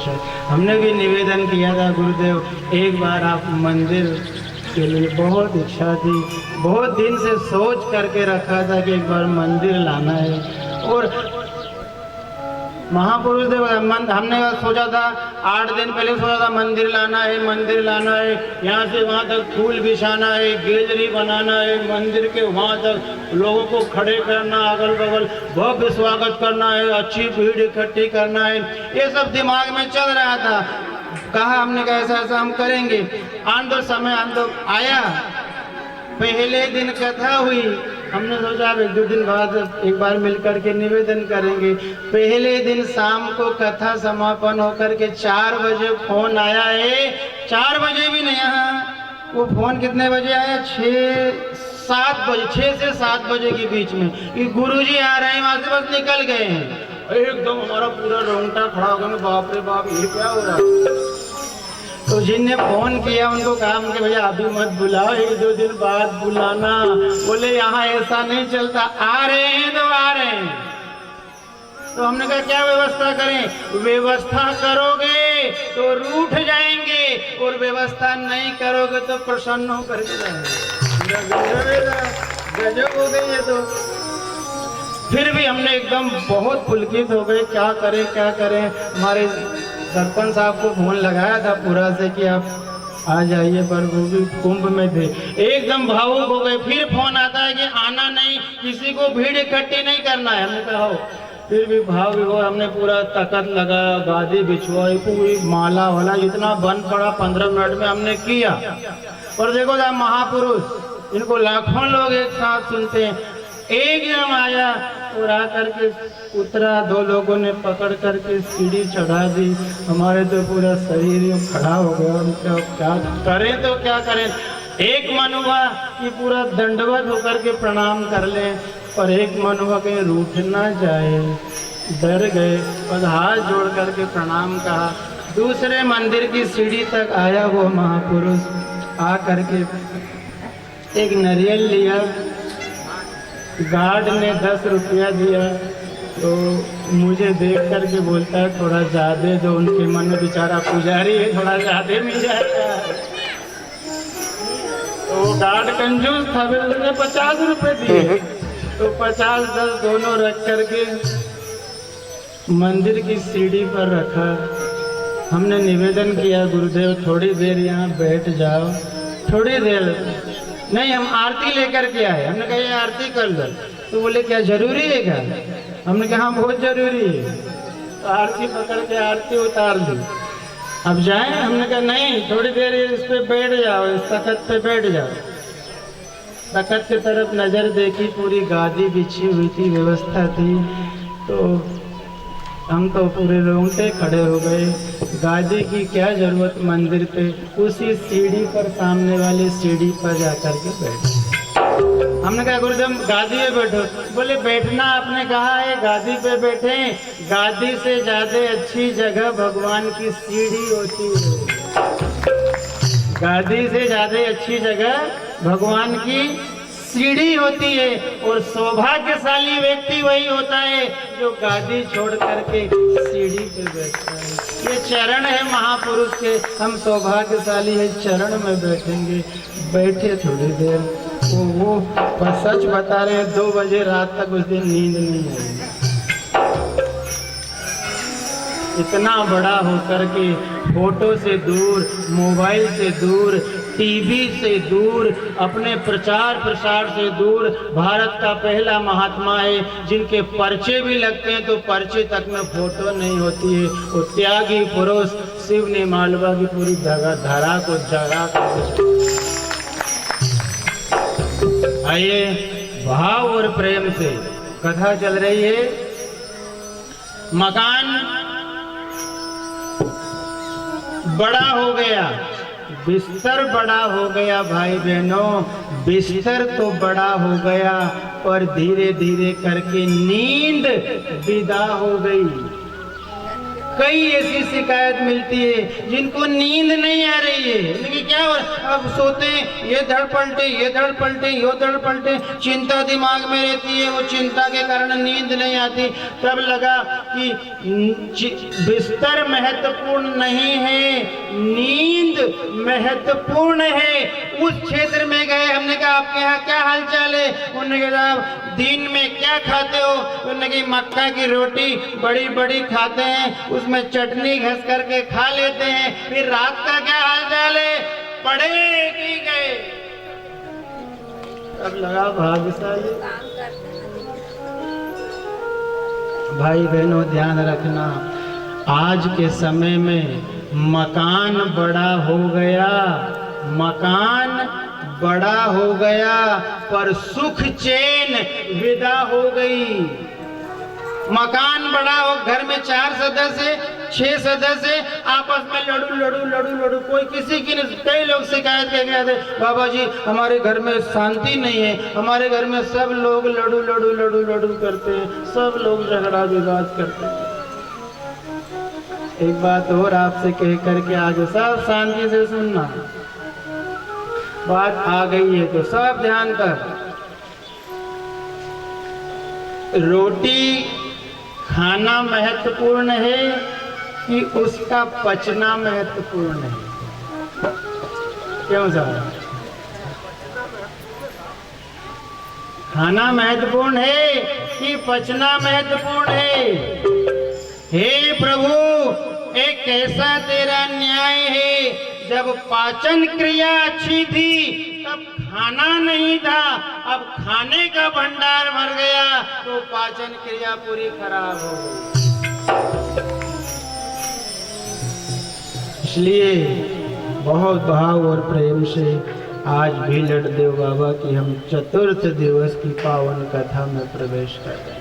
है। हमने भी निवेदन किया था गुरुदेव, एक बार आप मंदिर के लिए बहुत इच्छा थी, बहुत दिन से सोच करके रखा था कि एक बार मंदिर लाना है। और महापुरुष देव हमने सोचा था 8 दिन पहले सोचा था मंदिर लाना है, मंदिर लाना है, यहाँ से वहाँ तक फूल बिछाना है, गैलरी बनाना है, मंदिर के वहाँ तक लोगों को खड़े करना, अगल बगल भव्य स्वागत करना है, अच्छी भीड़ इकट्ठी करना है, ये सब दिमाग में चल रहा था। कहा हमने कहा ऐसा ऐसा हम करेंगे। आंदो समय आंदो आया, पहले दिन कथा हुई, हमने सोचा अब 1-2 दिन बाद एक बार मिलकर के निवेदन करेंगे। पहले दिन शाम को कथा समापन होकर के 4 बजे फोन आया है, 4 बजे भी नहीं आया, वो फोन कितने बजे आया, 6 से 7 बजे के बीच में कि गुरुजी आ रहे हैं, वहां से बस निकल गए हैं। एकदम हमारा पूरा रोंगटा खड़ा हो गया, बाप रे बाप ये क्या हो रहा है। तो जिनने फोन किया उनको कहा कि भैया अभी मत बुलाओ, 1-2 दिन बाद बुलाना। बोले यहाँ ऐसा नहीं चलता, आ रहे हैं तो आ रहे हैं। तो हमने कहा क्या व्यवस्था करें, व्यवस्था करोगे तो रूठ जाएंगे और व्यवस्था नहीं करोगे तो प्रसन्न होकर के जाएंगे। गजब हो गई है। तो फिर भी हमने एकदम बहुत पुलकित हो गए, क्या करें क्या करें। हमारे सरपंच साहब को फोन लगाया था पूरा से कि आप आ जाइए, पर वो भी कुंभ में थे, एकदम भावुक हो गए। फिर फोन आता है कि आना नहीं, किसी को भीड़ इकट्ठी नहीं करना है। हमने कहा हो, फिर भी भाव हो, हमने पूरा ताकत लगाया, गादी बिछवाई, पूरी माला वाला जितना बन पड़ा 15 मिनट में हमने किया। और देखो साहब महापुरुष, इनको लाखों लोग एक साथ सुनते हैं। एक जन आया और आकर के उतरा, 2 लोगों ने पकड़ करके सीढ़ी चढ़ा दी, हमारे तो पूरा शरीर खड़ा हो गया। उनका क्या करें तो क्या करें। एक मन हुआ कि पूरा दंडवत होकर के प्रणाम कर लें, और एक मन हुआ कि रूठ ना जाए, डर गए और हाथ जोड़ करके प्रणाम कहा। दूसरे मंदिर की सीढ़ी तक आया वो महापुरुष, आ करके एक नारियल लिया, गार्ड ने 10 रुपया दिया, तो मुझे देख करके बोलता है थोड़ा ज़्यादा दो। उनके मन में बेचारा पुजारी है, थोड़ा ज़्यादा मिल जाएगा। तो गार्ड कंजूस था, फिर उसने 50 रुपये दिए, तो 50-10 दोनों रख करके मंदिर की सीढ़ी पर रखा। हमने निवेदन किया गुरुदेव थोड़ी देर यहाँ बैठ जाओ, थोड़ी देर नहीं, हम आरती लेकर के आए। हमने कहा ये आरती कर लो। तो बोले क्या जरूरी है क्या। हमने कहा हाँ बहुत जरूरी है। तो आरती पकड़ के आरती उतार दी, अब जाएं। हमने कहा नहीं, थोड़ी देर इस पे बैठ जाओ, इस तख्त पे बैठ जाओ। तख्त की तरफ नजर देखी, पूरी गादी बिछी हुई थी, व्यवस्था थी। तो हम तो पूरे रोंगटे खड़े हो गए। गादी की क्या जरूरत मंदिर पे, उसी सीढ़ी पर, सामने वाली सीढ़ी पर जाकर के बैठे। हमने कहा गुरुदेव गादी पे बैठो। बोले बैठना आपने कहा है, गादी पे बैठे, गादी से ज्यादा अच्छी जगह भगवान की सीढ़ी होती है। गादी से ज्यादा अच्छी जगह भगवान की सीढ़ी होती है, और सौभाग्यशाली व्यक्ति वही होता है जो गादी छोड़ करके सीढ़ी पे बैठता है। ये चरण है महापुरुष के, हम सौभाग्यशाली है, चरण में बैठेंगे। बैठे थोड़ी देर, वो बस सच बता रहे हैं 2 बजे रात तक उस दिन नींद नहीं आई। इतना बड़ा होकर के, फोटो से दूर, मोबाइल से दूर, टीवी से दूर, अपने प्रचार प्रसार से दूर, भारत का पहला महात्मा है जिनके पर्चे भी लगते हैं तो पर्चे तक में फोटो नहीं होती है। वो त्यागी पुरुष शिव ने मालवा की पूरी धारा को जगा कर। आइए भाव और प्रेम से कथा चल रही है। मकान बड़ा हो गया, बिस्तर बड़ा हो गया भाई बहनों, बिस्तर तो बड़ा हो गया, पर धीरे धीरे करके नींद विदा हो गई। कई ऐसी शिकायत मिलती है जिनको नींद नहीं आ रही है। इनकी क्या हो, अब सोते हैं ये धड़ पलटे, ये धड़ पलटे, ये धड़ पलटे, चिंता दिमाग में रहती है, वो चिंता के कारण नींद नहीं आती। तब लगा कि बिस्तर महत्वपूर्ण नहीं है, नींद महत्वपूर्ण है। उस क्षेत्र में गए, हमने कहा आपके यहाँ क्या हालचाल है? उन्होंने कहा दिन में क्या खाते हो? उन्होंने कहा मक्का की रोटी बड़ी बड़ी खाते हैं, उसमें चटनी घस करके खा लेते हैं। फिर रात का क्या हालचाल है? पढ़े कि गए? अब लगा भाग्यशाली। भाई बहनों ध्यान रखना, आज के समय में मकान बड़ा हो गया, मकान बड़ा हो गया, पर सुख चैन विदा हो गई। मकान बड़ा हो, घर में 4 सदस्य 6 सदस्य आपस में लड़ू लड़ू लड़ू लड़ू, कोई किसी की नहीं। कई लोग शिकायत कर गए थे, बाबा जी हमारे घर में शांति नहीं है, हमारे घर में सब लोग लड़ू लड़ू लड़ू लड़ू करते हैं, सब लोग झगड़ा विवाद करते हैं। एक बात और आपसे कह करके आगे सब शांति से सुनना, बात आ गई है तो सब ध्यान कर। रोटी खाना महत्वपूर्ण है कि उसका पचना महत्वपूर्ण है? क्यों साहब? खाना महत्वपूर्ण है कि पचना महत्वपूर्ण है? हे प्रभु, एक कैसा तेरा न्याय है, जब पाचन क्रिया अच्छी थी तब खाना नहीं था, अब खाने का भंडार भर गया तो पाचन क्रिया पूरी खराब हो गई। इसलिए बहुत भाव और प्रेम से आज भी लड़देव बाबा की हम चतुर्थ दिवस की पावन कथा में प्रवेश कर रहे हैं।